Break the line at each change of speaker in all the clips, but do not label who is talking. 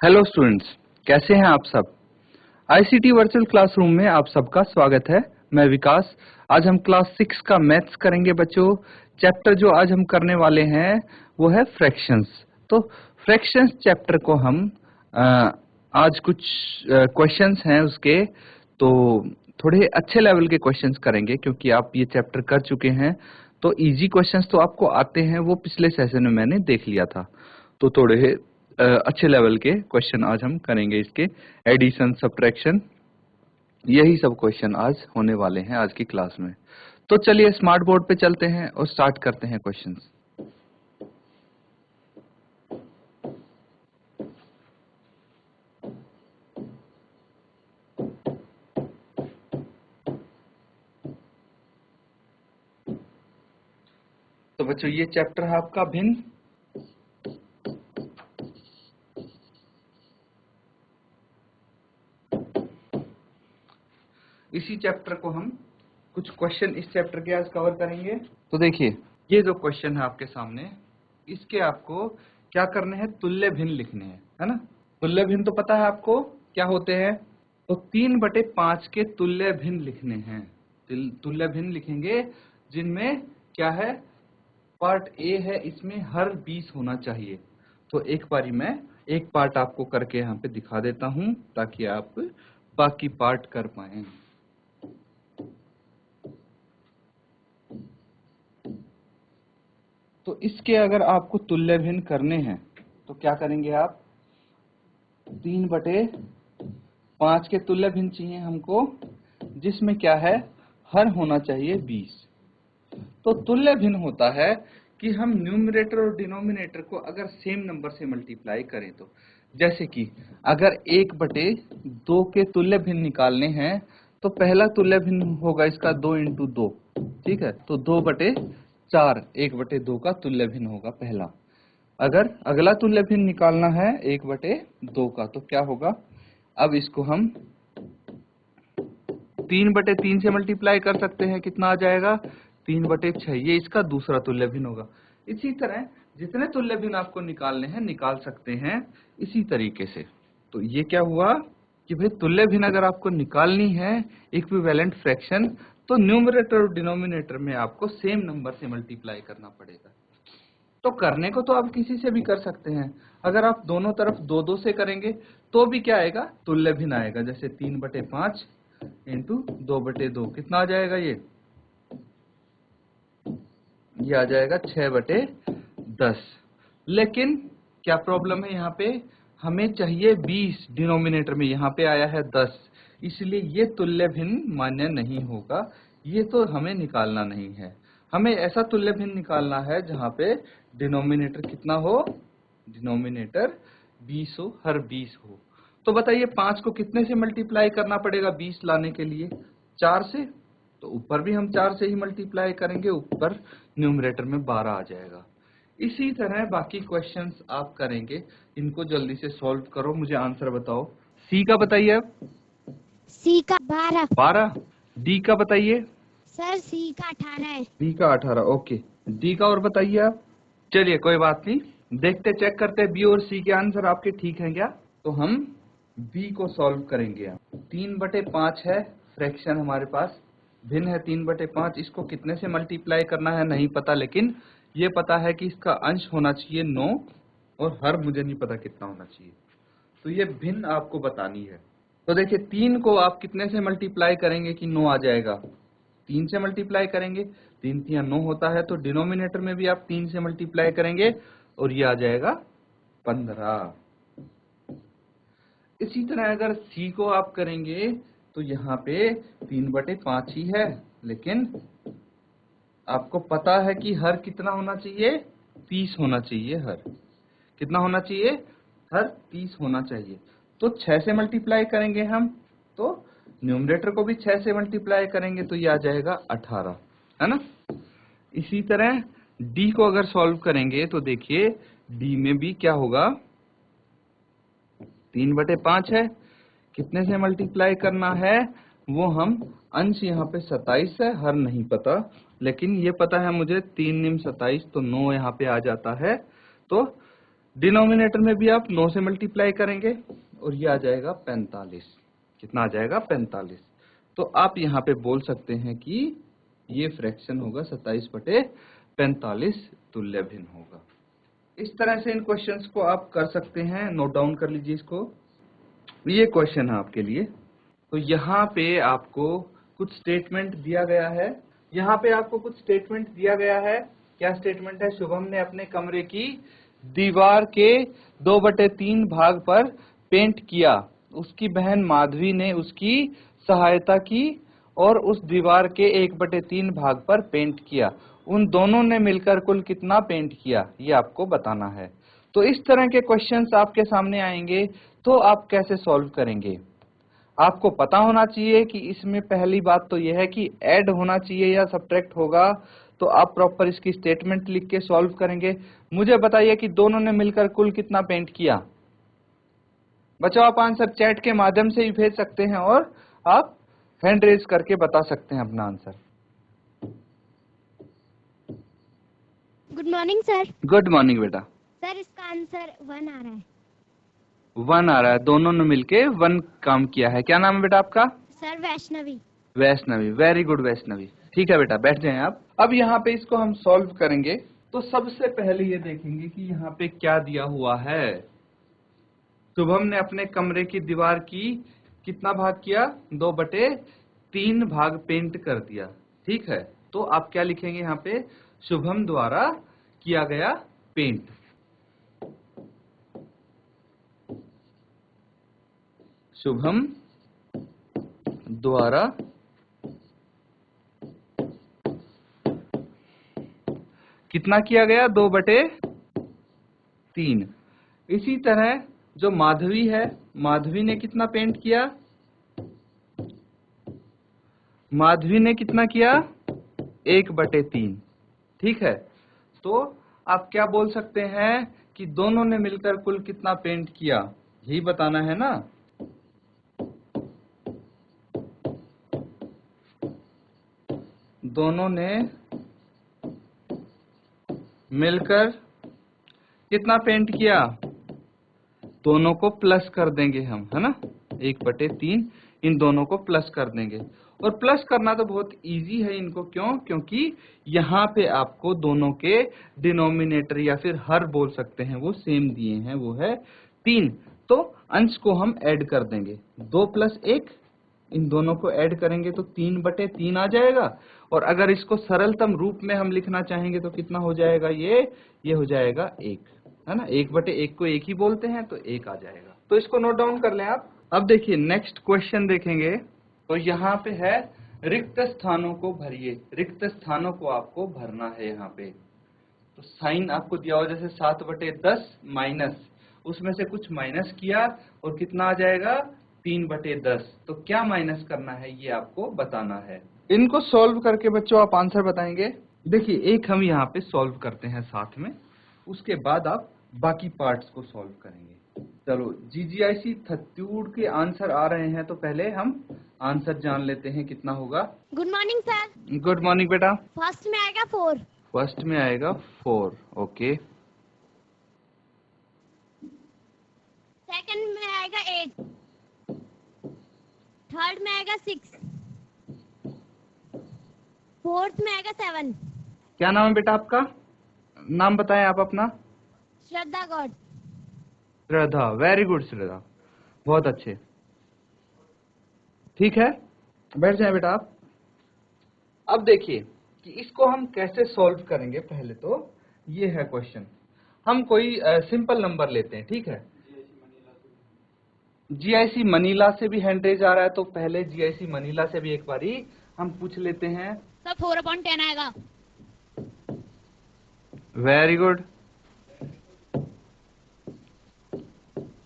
Hello students, कैसे हैं आप सब। आईसीटी वर्चुअल क्लासरूम में आप सबका स्वागत है। मैं विकास। आज हम क्लास 6 का मैथ्स करेंगे बच्चों। चैप्टर जो आज हम करने वाले हैं वो है फ्रैक्शंस। तो फ्रैक्शंस चैप्टर को हम आज कुछ क्वेश्चंस हैं उसके, तो थोड़े अच्छे लेवल के क्वेश्चंस करेंगे क्योंकि आप ये चैप्टर कर चुके हैं। तो इजी क्वेश्चंस तो आपको आते हैं, वो पिछले सेशन में मैंने देख लिया था। तो थोड़े अच्छे लेवल के क्वेश्चन आज हम करेंगे। इसके एडिशन, सब्ट्रैक्शन, यही सब क्वेश्चन आज होने वाले हैं आज की क्लास में। तो चलिए स्मार्ट बोर्ड पे चलते हैं और स्टार्ट करते हैं क्वेश्चंस। तो बच्चों ये चैप्टर है आपका भिन्न। इसी चैप्टर को हम कुछ क्वेश्चन इस चैप्टर के आज कवर करेंगे। तो देखिए ये जो क्वेश्चन है आपके सामने, इसके आपको क्या करने हैं, तुल्य भिन्न लिखने हैं, है ना। तुल्य भिन्न तो पता है आपको क्या होते हैं। तो 3/5 के तुल्य भिन्न लिखने हैं। तुल्य भिन्न लिखेंगे जिनमें क्या है, पार्ट ए है, इसमें हर 20 होना चाहिए। तो एक बारी मैं एक पार्ट आपको करके यहाँ पे दिखा देता हूं ताकि आप बाकी पार्ट कर पाए। तो इसके अगर आपको तुल्य भिन्न करने हैं तो क्या करेंगे आप, 3/5 के तुल्य भिन्न चाहिए हमको, जिसमें क्या है, हर होना चाहिए 20। तो तुल्य भिन्न होता है कि हम न्यूमरेटर और डिनोमिनेटर को अगर सेम नंबर से मल्टीप्लाई करें। तो जैसे कि अगर 1/2 के तुल्य भिन्न निकालने हैं तो पहला तुल्य भिन्न होगा इसका 2 × 2, ठीक है। तो 2/4 1/2 का तुल्य भिन्न होगा पहला। अगर अगला तुल्य भिन्न निकालना है 1/2 का तो क्या होगा, अब इसको हम 3/3 से मल्टीप्लाई कर सकते हैं, कितना आ जाएगा 3/6। ये इसका दूसरा तुल्य भिन्न होगा। इसी तरह जितने तुल्य भिन्न आपको निकालने हैं निकाल सकते हैं इसी तरीके से। तो ये क्या हुआ कि भाई तुल्य भिन्न अगर आपको निकालनी है इक्विवेलेंट फ्रैक्शन, तो न्यूमरेटर और डिनोमिनेटर में आपको सेम नंबर से मल्टीप्लाई करना पड़ेगा। तो करने को तो आप किसी से भी कर सकते हैं। अगर आप दोनों तरफ 2-2 से करेंगे तो भी क्या आएगा, तुल्य भिन्न आएगा। जैसे 3/5 × 2/2 कितना आ जाएगा, ये आ जाएगा 6/10। लेकिन क्या प्रॉब्लम है यहाँ पे, हमें चाहिए 20 डिनोमिनेटर में, यहाँ पे आया है 10, इसलिए ये तुल्य भिन्न मान्य नहीं होगा। ये तो हमें निकालना नहीं है। हमें ऐसा तुल्य भिन्न निकालना है जहाँ पे डिनोमिनेटर कितना हो, डिनोमिनेटर 20 हो, हर 20 हो। तो बताइए 5 को कितने से मल्टीप्लाई करना पड़ेगा 20 लाने के लिए, 4 से। तो ऊपर भी हम 4 से ही मल्टीप्लाई करेंगे, ऊपर न्यूमरेटर में 12 आ जाएगा। इसी तरह बाकी क्वेश्चंस आप करेंगे। इनको जल्दी से सॉल्व करो, मुझे आंसर बताओ। सी का बताइए आप।
सी का 12।
12। डी का बताइए।
सर सी का 18 है।
बी का 18। ओके, डी का और बताइए आप। चलिए कोई बात नहीं, देखते चेक करते बी और सी के आंसर आपके ठीक हैं क्या। तो हम बी को सॉल्व करेंगे। 3/5 है फ्रैक्शन हमारे पास, भिन्न है 3/5। इसको कितने से मल्टीप्लाई करना है नहीं पता, लेकिन ये पता है कि इसका अंश होना चाहिए 9 और हर मुझे नहीं पता कितना होना चाहिए। तो ये भिन्न आपको बतानी है। तो देखिए 3 को आप कितने से मल्टीप्लाई करेंगे कि 9 आ जाएगा, 3 से मल्टीप्लाई करेंगे। 3 × 9 होता है, तो डिनोमिनेटर में भी आप 3 से मल्टीप्लाई करेंगे और ये आ जाएगा 15। इसी तरह अगर सी को आप करेंगे तो यहाँ पे 3/5 ही है, लेकिन आपको पता है कि हर कितना होना चाहिए, 30 होना चाहिए। हर कितना होना चाहिए, हर 30 होना चाहिए। तो 6 से मल्टीप्लाई करेंगे हम, तो न्यूमरेटर को भी 6 से मल्टीप्लाई करेंगे तो ये आ जाएगा 18, है ना। इसी तरह डी को अगर सॉल्व करेंगे तो देखिए डी में भी क्या होगा, 3/5 है, कितने से मल्टीप्लाई करना है वो हम, अंश यहाँ पे 27 है, हर नहीं पता, लेकिन ये पता है मुझे 3 × 27 तो 9 यहाँ पे आ जाता है। तो डिनोमिनेटर में भी आप 9 से मल्टीप्लाई करेंगे और ये आ जाएगा 45। कितना आ जाएगा? 45। तो आप यहाँ पे बोल सकते हैं कि ये फ्रैक्शन होगा 27/45 तुल्य भिन्न होगा। इस तरह से इन क्वेश्चंस को आप कर सकते हैं। नोट डाउन कर लीजिए इसको। ये क्वेश्चन है आपके लिए। तो यहाँ पे आपको कुछ स्टेटमेंट दिया गया है। यहाँ पे आपको कुछ स्टेटमेंट दिया गया है। क्या स्टेटमेंट है? शुभम ने अपने कमरे की दीवार के 2/3 भाग पर पेंट किया। उसकी बहन माधवी ने उसकी सहायता की और उस दीवार के 1/3 भाग पर पेंट किया। उन दोनों ने मिलकर कुल कितना पेंट किया, ये आपको बताना है। तो इस तरह के क्वेश्चंस आपके सामने आएंगे तो आप कैसे सॉल्व करेंगे? आपको पता होना चाहिए कि इसमें पहली बात तो यह है कि ऐड होना चाहिए या सब्ट्रैक्ट होगा। तो आप प्रॉपर इसकी स्टेटमेंट लिख के सॉल्व करेंगे। मुझे बताइए कि दोनों ने मिलकर कुल कितना पेंट किया। बच्चों आप आंसर चैट के माध्यम से ही भेज सकते हैं और आप हैंड रेज करके बता सकते हैं अपना answer.
Good morning sir.
Good morning बेटा।
सर इसका आंसर 1 आ रहा है।
1 आ रहा है। दोनों ने मिलके 1 काम किया है। क्या नाम है बेटा आपका?
Sir Vaishnavi.
Vaishnavi. Very good Vaishnavi. ठीक है बेटा, बैठ जाएं आप। अब यहाँ पे इसको हम सॉल्व करेंगे। तो सबसे पहले ये देखेंगे कि यहाँ पे क्या दिया हुआ है। शुभम ने अपने कमरे की दीवार की कितना भाग किया? 2/3 भाग पेंट कर दिया। ठीक है, तो आप क्या लिखेंगे यहाँ पे? शुभम द्वारा किया गया पेंट। शुभम द्वारा कितना किया गया? 2/3। इसी तरह जो माधवी है, माधवी ने कितना पेंट किया? माधवी ने कितना किया? 1/3। ठीक है, तो आप क्या बोल सकते हैं कि दोनों ने मिलकर कुल कितना पेंट किया, यही बताना है ना। दोनों ने मिलकर कितना पेंट किया? दोनों को प्लस कर देंगे हम, है ना। 1/3 इन दोनों को प्लस कर देंगे। और प्लस करना तो बहुत इजी है इनको। क्यों? क्योंकि यहाँ पे आपको दोनों के डिनोमिनेटर या फिर हर बोल सकते हैं वो सेम दिए हैं, वो है 3। तो अंश को हम ऐड कर देंगे। 2 + 1 इन दोनों को ऐड करेंगे तो 3/3 आ जाएगा। और अगर इसको सरलतम रूप में हम लिखना चाहेंगे तो कितना हो जाएगा? ये हो जाएगा 1, है ना। 1/1 को 1 ही बोलते हैं तो 1 आ जाएगा। तो इसको नोट डाउन कर लें आप। अब देखिए नेक्स्ट क्वेश्चन देखेंगे। तो यहाँ पे है रिक्त स्थानों को भरिए। रिक्त स्थानों को आपको भरना है यहाँ पे। तो साइन आपको दिया हुआ जैसे 7/10 माइनस, उसमें से कुछ माइनस किया और कितना आ जाएगा? 3/10। तो क्या माइनस करना है ये आपको बताना है। इनको सॉल्व करके बच्चों आप आंसर बताएंगे। देखिए एक हम यहाँ पे सॉल्व करते हैं साथ में, उसके बाद आप बाकी पार्ट्स को सॉल्व करेंगे। चलो GGIC थत्यूड़ के आंसर आ रहे हैं तो पहले हम आंसर जान लेते हैं कितना होगा।
Good morning sir.
Good morning बेटा।
फर्स्ट में आएगा 4।
फर्स्ट में आएगा 4। ओके।
सेकंड में आएगा 8। थर्ड में आएगा 6। फोर्थ में आएगा 7।
क्या नाम है बेटा आपका? नाम बताएं आप अपना।
श्रद्धा गौड़।
श्रद्धा। वेरी गुड श्रद्धा, बहुत अच्छे। ठीक है, बैठ जाएं बेटा आप। अब देखिए कि इसको हम कैसे सॉल्व करेंगे। पहले तो ये है क्वेश्चन। हम कोई सिंपल नंबर लेते हैं, ठीक है। GIC मनीला से भी हैंड रेज आ रहा है तो पहले GIC मनीला से भी एक बारी हम पूछ लेते हैं।
सर 4/10 आएगा।
Very good.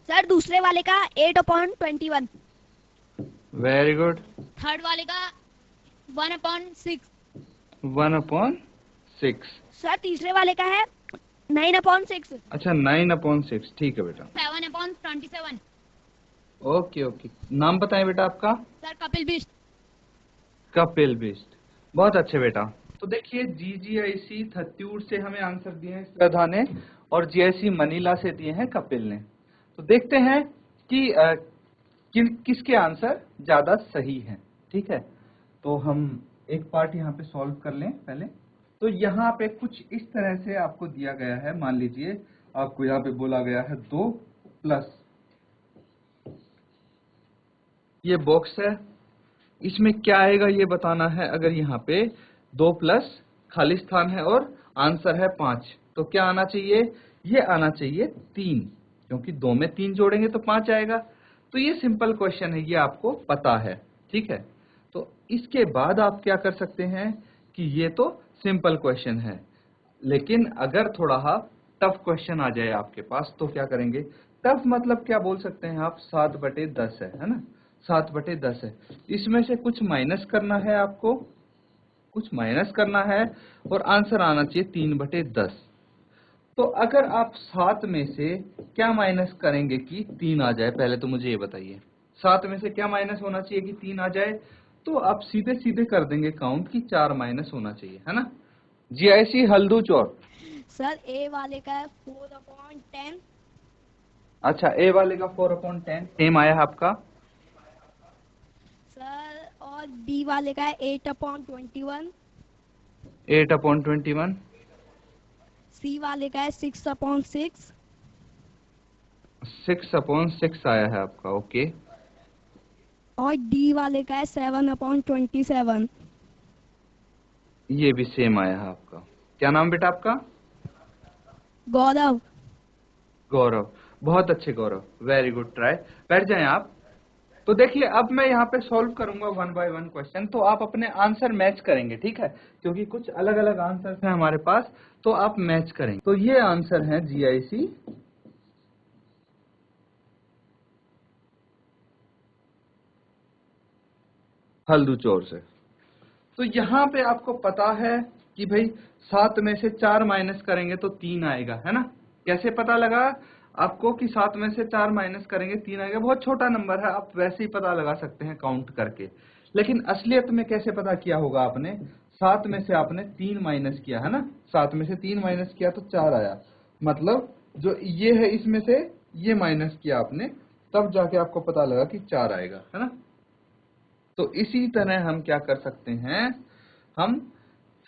सर दूसरे वाले का 8/21।
Very good.
थर्ड वाले का 1/6।
1/6।
सर तीसरे वाले का है 9/6।
अच्छा 9/6, ठीक है बेटा।
7/27।
Okay okay. नाम बताएं बेटा आपका।
सर कपिल बिष्ट।
कपिल बिष्ट, बहुत अच्छे बेटा। तो देखिए GGIC थत्यूड़ से हमें आंसर दिए हैं श्रद्धा ने, और जीआईसी मनीला से दिए हैं कपिल ने। तो देखते हैं कि किसके आंसर ज्यादा सही हैं। ठीक है, तो हम एक पार्ट यहाँ पे सॉल्व कर लें पहले। तो यहाँ पे कुछ इस तरह से आपको दिया गया है, मान लीजिए आपको यहाँ पे बोला गया है 2 प्लस, ये बॉक्स है, इसमें क्या आएगा ये बताना है। अगर यहाँ पे 2 प्लस खाली स्थान है और आंसर है 5, तो क्या आना चाहिए, ये आना चाहिए 3, क्योंकि 2 में 3 जोड़ेंगे तो 5 आएगा। तो ये सिंपल क्वेश्चन है, ये आपको पता है। ठीक है, तो इसके बाद आप क्या कर सकते हैं कि ये तो सिंपल क्वेश्चन है, लेकिन अगर थोड़ा टफ क्वेश्चन आ जाए आपके पास तो क्या करेंगे। टफ मतलब क्या बोल सकते हैं आप, 7/10 है ना, 7/10 है। इसमें से कुछ माइनस करना है आपको, कुछ माइनस करना है और आंसर आना चाहिए 3/10। तो अगर आप 7 में से क्या माइनस करेंगे कि 3 आ जाए, पहले तो मुझे ये बताइए 7 में से क्या माइनस होना चाहिए कि 3 आ जाए। तो आप सीधे सीधे कर देंगे काउंट कि 4 माइनस होना चाहिए, है ना। जीआईसी हल्दू चौर।
सर ए वाले का है 4/10।
अच्छा, ए वाले का 4/10 सेम आया है आपका।
सर और बी वाले का है 8/21।
8/21।
सी वाले का है 6/6।
6/6 आया है आपका, ओके।
और डी वाले का है 7/27।
ये भी सेम आया है आपका। क्या नाम बेटा आपका?
गौरव।
गौरव, बहुत अच्छे गौरव, वेरी गुड ट्राई। बैठ जाएं आप। तो देखिए अब मैं यहाँ पे सॉल्व करूंगा 1 बाय 1 क्वेश्चन, तो आप अपने आंसर मैच करेंगे। ठीक है, क्योंकि कुछ अलग अलग आंसर्स हैं हमारे पास, तो आप मैच करेंगे। तो ये आंसर है जीआईसी हल्दू चौर से। तो यहाँ पे आपको पता है कि भाई 7 में से 4 माइनस करेंगे तो 3 आएगा, है ना। कैसे पता लगा आपको कि 7 में से 4 माइनस करेंगे 3 आएगा? बहुत छोटा नंबर है, आप वैसे ही पता लगा सकते हैं काउंट करके। लेकिन असलियत में कैसे पता किया होगा आपने? 7 में से आपने 3 माइनस किया, है ना। 7 में से 3 माइनस किया तो 4 आया, मतलब जो ये है इसमें से ये माइनस किया आपने, तब जाके आपको पता लगा कि 4 आएगा, है ना। तो इसी तरह हम क्या कर सकते हैं, हम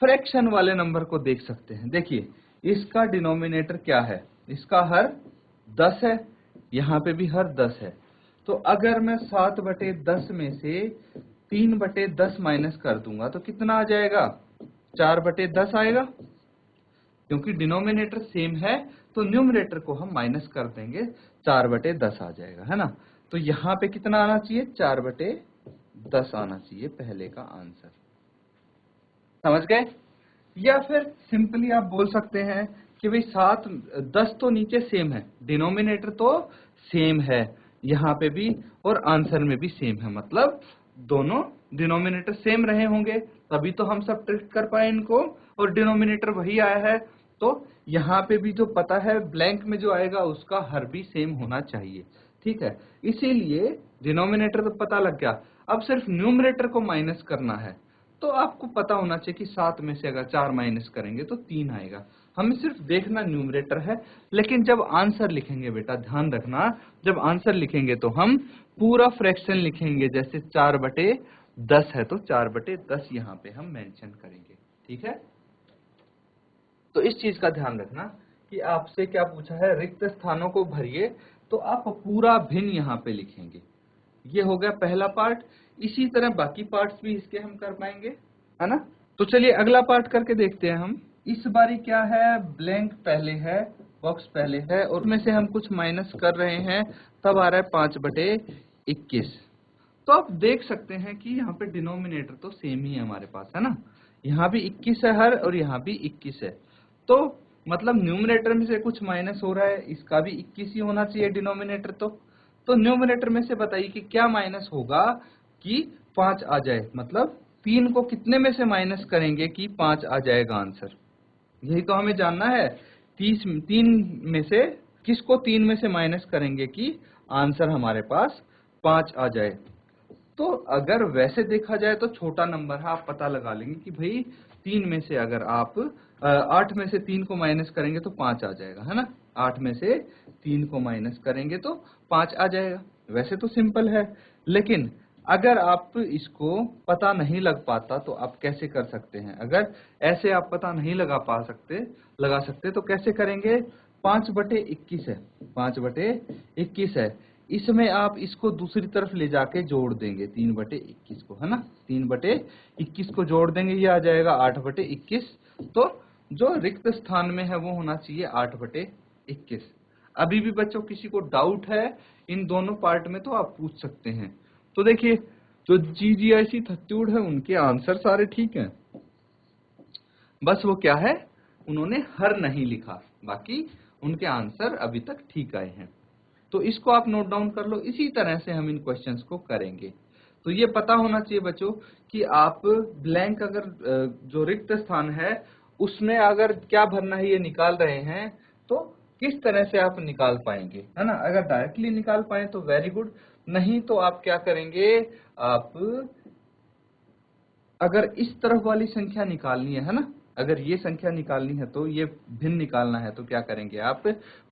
फ्रैक्शन वाले नंबर को देख सकते हैं। देखिए इसका डिनोमिनेटर क्या है, इसका हर 10 है, यहाँ पे भी हर 10 है। तो अगर मैं 7/10 में से 3/10 माइनस कर दूंगा तो कितना आ जाएगा? 4/10 आएगा। क्योंकि डिनोमिनेटर सेम है तो न्यूमरेटर को हम माइनस कर देंगे, 4/10 आ जाएगा, है ना। तो यहाँ पे कितना आना चाहिए? 4/10 आना चाहिए पहले का आंसर। समझ गए? या फिर सिंपली आप बोल सकते हैं कि भाई 7-10 तो नीचे सेम है, डिनोमिनेटर तो सेम है यहाँ पे भी और आंसर में भी सेम है, मतलब दोनों डिनोमिनेटर सेम रहे होंगे तभी तो हम सब ट्रिक कर पाए इनको, और डिनोमिनेटर वही आया है। तो यहाँ पे भी जो पता है ब्लैंक में जो आएगा उसका हर भी सेम होना चाहिए। ठीक है, इसीलिए डिनोमिनेटर तो पता लग गया, अब सिर्फ न्यूमरेटर को माइनस करना है। तो आपको पता होना चाहिए कि 7 में से अगर 4 माइनस करेंगे तो 3 आएगा। हमें सिर्फ देखना न्यूमरेटर है, लेकिन जब आंसर लिखेंगे बेटा ध्यान रखना, जब आंसर लिखेंगे तो हम पूरा फ्रैक्शन लिखेंगे। जैसे 4/10 है तो 4/10 यहाँ पे हम मेंशन करेंगे। ठीक है, तो इस चीज का ध्यान रखना कि आपसे क्या पूछा है, रिक्त स्थानों को भरिए, तो आप पूरा भिन्न यहाँ पे लिखेंगे। ये हो गया पहला पार्ट। इसी तरह बाकी पार्ट्स भी इसके हम कर पाएंगे, है ना। तो चलिए अगला पार्ट करके देखते हैं हम। इस बारी क्या है, ब्लैंक पहले है, बॉक्स पहले है और उसमें से हम कुछ माइनस कर रहे हैं, तब आ रहा है 5/21। तो आप देख सकते हैं कि यहाँ पे डिनोमिनेटर तो सेम ही है हमारे पास, है ना। यहाँ भी 21 है हर और यहाँ भी 21 है, तो मतलब न्यूमरेटर में से कुछ माइनस हो रहा है, इसका भी 21 ही होना चाहिए डिनोमिनेटर। तो न्यूमरेटर में से बताइए कि क्या माइनस होगा कि 5 आ जाए, मतलब 3 को कितने में से माइनस करेंगे कि 5 आ जाएगा आंसर। यही तो हमें जानना है, 3 में से किसको 3 में से माइनस करेंगे कि आंसर हमारे पास 5 आ जाए। तो अगर वैसे देखा जाए तो छोटा नंबर है, आप पता लगा लेंगे कि भाई 3 में से अगर आप 8 में से 3 को माइनस करेंगे तो 5 आ जाएगा, है ना। 8 में से 3 को माइनस करेंगे तो 5 आ जाएगा। वैसे तो सिंपल है, लेकिन अगर आप इसको पता नहीं लग पाता तो आप कैसे कर सकते हैं? अगर ऐसे आप पता नहीं लगा सकते तो कैसे करेंगे? 5/21 है, 5/21 है। इसमें आप इसको दूसरी तरफ ले जाके जोड़ देंगे 3/21 को, है ना। 3/21 को जोड़ देंगे, ये आ जाएगा 8/21। तो जो रिक्त स्थान में है वो होना चाहिए 8/21। अभी भी बच्चों किसी को डाउट है इन दोनों पार्ट में तो आप पूछ सकते हैं। तो देखिए जो GGIC 38 है उनके आंसर सारे ठीक हैं, बस वो क्या है, उन्होंने हर नहीं लिखा, बाकी उनके आंसर अभी तक ठीक आए हैं। तो इसको आप नोट डाउन कर लो। इसी तरह से हम इन क्वेश्चंस को करेंगे। तो ये पता होना चाहिए बच्चों कि आप ब्लैंक अगर जो रिक्त स्थान है उसमें अगर क्या भरना है ये निकाल रहे हैं तो किस तरह से आप निकाल पाएंगे, है ना। अगर डायरेक्टली निकाल पाए तो वेरी गुड, नहीं तो आप क्या करेंगे, आप अगर इस तरफ वाली संख्या निकालनी है ना, अगर ये संख्या निकालनी है तो ये भिन्न निकालना है तो क्या करेंगे आप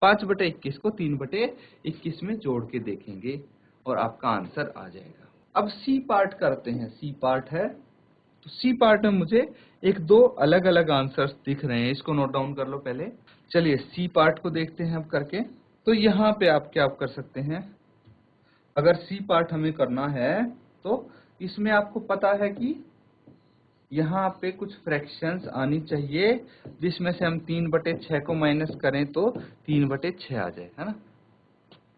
5/21 को 3/21 में जोड़ के देखेंगे और आपका आंसर आ जाएगा। अब सी पार्ट करते हैं। सी पार्ट है तो सी पार्ट में मुझे 1-2 अलग अलग आंसर्स दिख रहे हैं, इसको नोट डाउन कर लो पहले। चलिए सी पार्ट को देखते हैं अब करके। तो यहाँ पे आप क्या कर सकते हैं, अगर सी पार्ट हमें करना है तो इसमें आपको पता है कि यहाँ पे कुछ फ्रैक्शंस आनी चाहिए जिसमें से हम 3/6 को माइनस करें तो 3/6 आ जाए, है ना।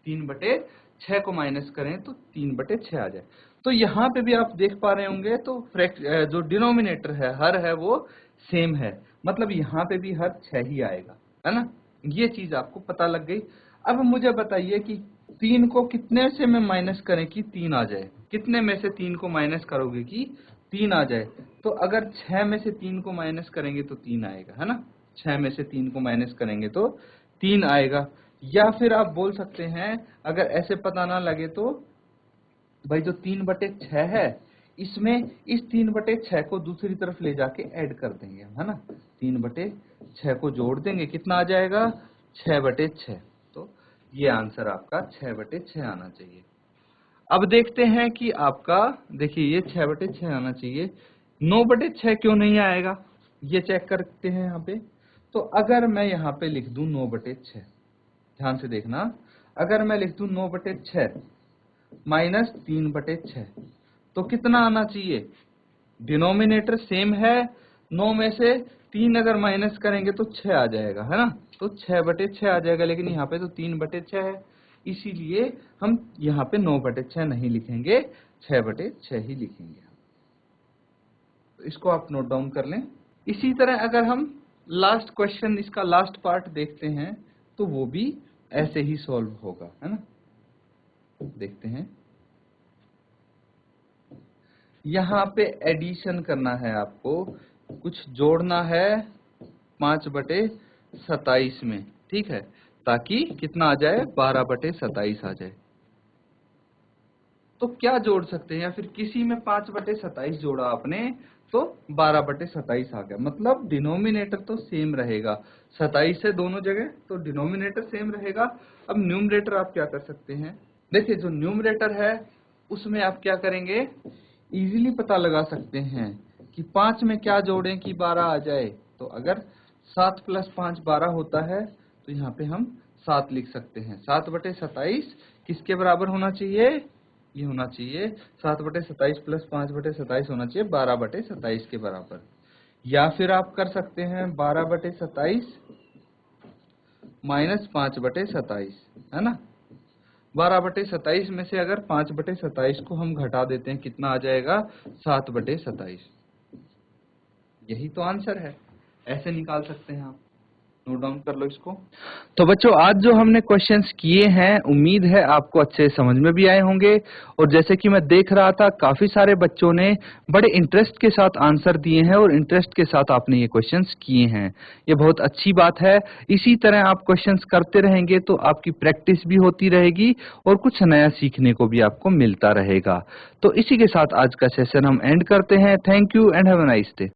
3/6 को माइनस करें तो 3/6 आ जाए। तो यहाँ पे भी आप देख पा रहे होंगे तो जो डिनोमिनेटर है हर है वो सेम है, मतलब यहाँ पे भी हर 6 ही आएगा, है ना। ये चीज आपको पता लग गई। अब मुझे बताइए कि 3 को कितने से में माइनस करें कि 3 आ जाए, कितने में से 3 को माइनस करोगे कि 3 आ जाए। तो अगर 6 में से 3 को माइनस करेंगे तो 3 आएगा, है ना। 6 में से 3 को माइनस करेंगे तो 3 आएगा। या फिर आप बोल सकते हैं अगर ऐसे पता ना लगे तो भाई जो 3/6 है इसमें इस 3/6 को दूसरी तरफ ले जाके ऐड कर देंगे, है ना। 3/6 को जोड़ देंगे, कितना आ जाएगा 6/6। तो ये आंसर आपका 6/6 आना चाहिए। अब देखते हैं कि आपका, देखिए ये 6/6 आना चाहिए, 9/6 क्यों नहीं आएगा ये चेक करते हैं यहाँ पे। तो अगर मैं यहाँ पे लिख दूं 9/6, ध्यान से देखना, अगर मैं लिख दूं 9/6 माइनस 3/6 तो कितना आना चाहिए, डिनोमिनेटर सेम है, 9 में से 3 अगर माइनस करेंगे तो 6 आ जाएगा, है ना। तो 6/6 आ जाएगा, लेकिन यहाँ पे तो 3/6 है, इसीलिए हम यहाँ पे 9/6 नहीं लिखेंगे, 6/6 ही लिखेंगे। तो इसको आप नोट डाउन कर लें। इसी तरह अगर हम लास्ट क्वेश्चन, इसका लास्ट पार्ट देखते हैं तो वो भी ऐसे ही सॉल्व होगा, है ना। देखते हैं, यहाँ पे एडिशन करना है, आपको कुछ जोड़ना है 5/27 में, ठीक है, ताकि कितना आ जाए 12/27 आ जाए। तो क्या जोड़ सकते हैं, या फिर किसी में 5/27 जोड़ा आपने तो 12/27 आ गया, मतलब डिनोमिनेटर तो सेम रहेगा, 27 है दोनों जगह तो डिनोमिनेटर सेम रहेगा। अब न्यूमरेटर आप क्या कर सकते हैं, देखिए जो न्यूमरेटर है उसमें आप क्या करेंगे, इजीली पता लगा सकते हैं कि 5 में क्या जोड़ें कि 12 आ जाए। तो अगर 7 + 5 12 होता है तो यहाँ पे हम 7 लिख सकते हैं। 7/27 किसके बराबर होना चाहिए, ये होना चाहिए 7/27 + 5/27 होना चाहिए 12/27 के बराबर। या फिर आप कर सकते हैं 12/27 माइनस 5/27, है ना। 12/27 में से अगर 5/27 को हम घटा देते हैं कितना आ जाएगा 7/27। यही तो आंसर है, ऐसे निकाल सकते हैं आप, नोट डाउन कर लो इसको। तो बच्चों आज जो हमने क्वेश्चंस किए हैं उम्मीद है आपको अच्छे समझ में भी आए होंगे, और जैसे कि मैं देख रहा था काफी सारे बच्चों ने बड़े इंटरेस्ट के साथ आंसर दिए हैं और इंटरेस्ट के साथ आपने ये क्वेश्चंस किए हैं, ये बहुत अच्छी बात है। इसी तरह आप क्वेश्चंस करते रहेंगे तो आपकी प्रैक्टिस भी होती रहेगी और कुछ नया सीखने को भी आपको मिलता रहेगा। तो इसी के साथ आज का सेशन हम एंड करते हैं। Thank you and have a nice day.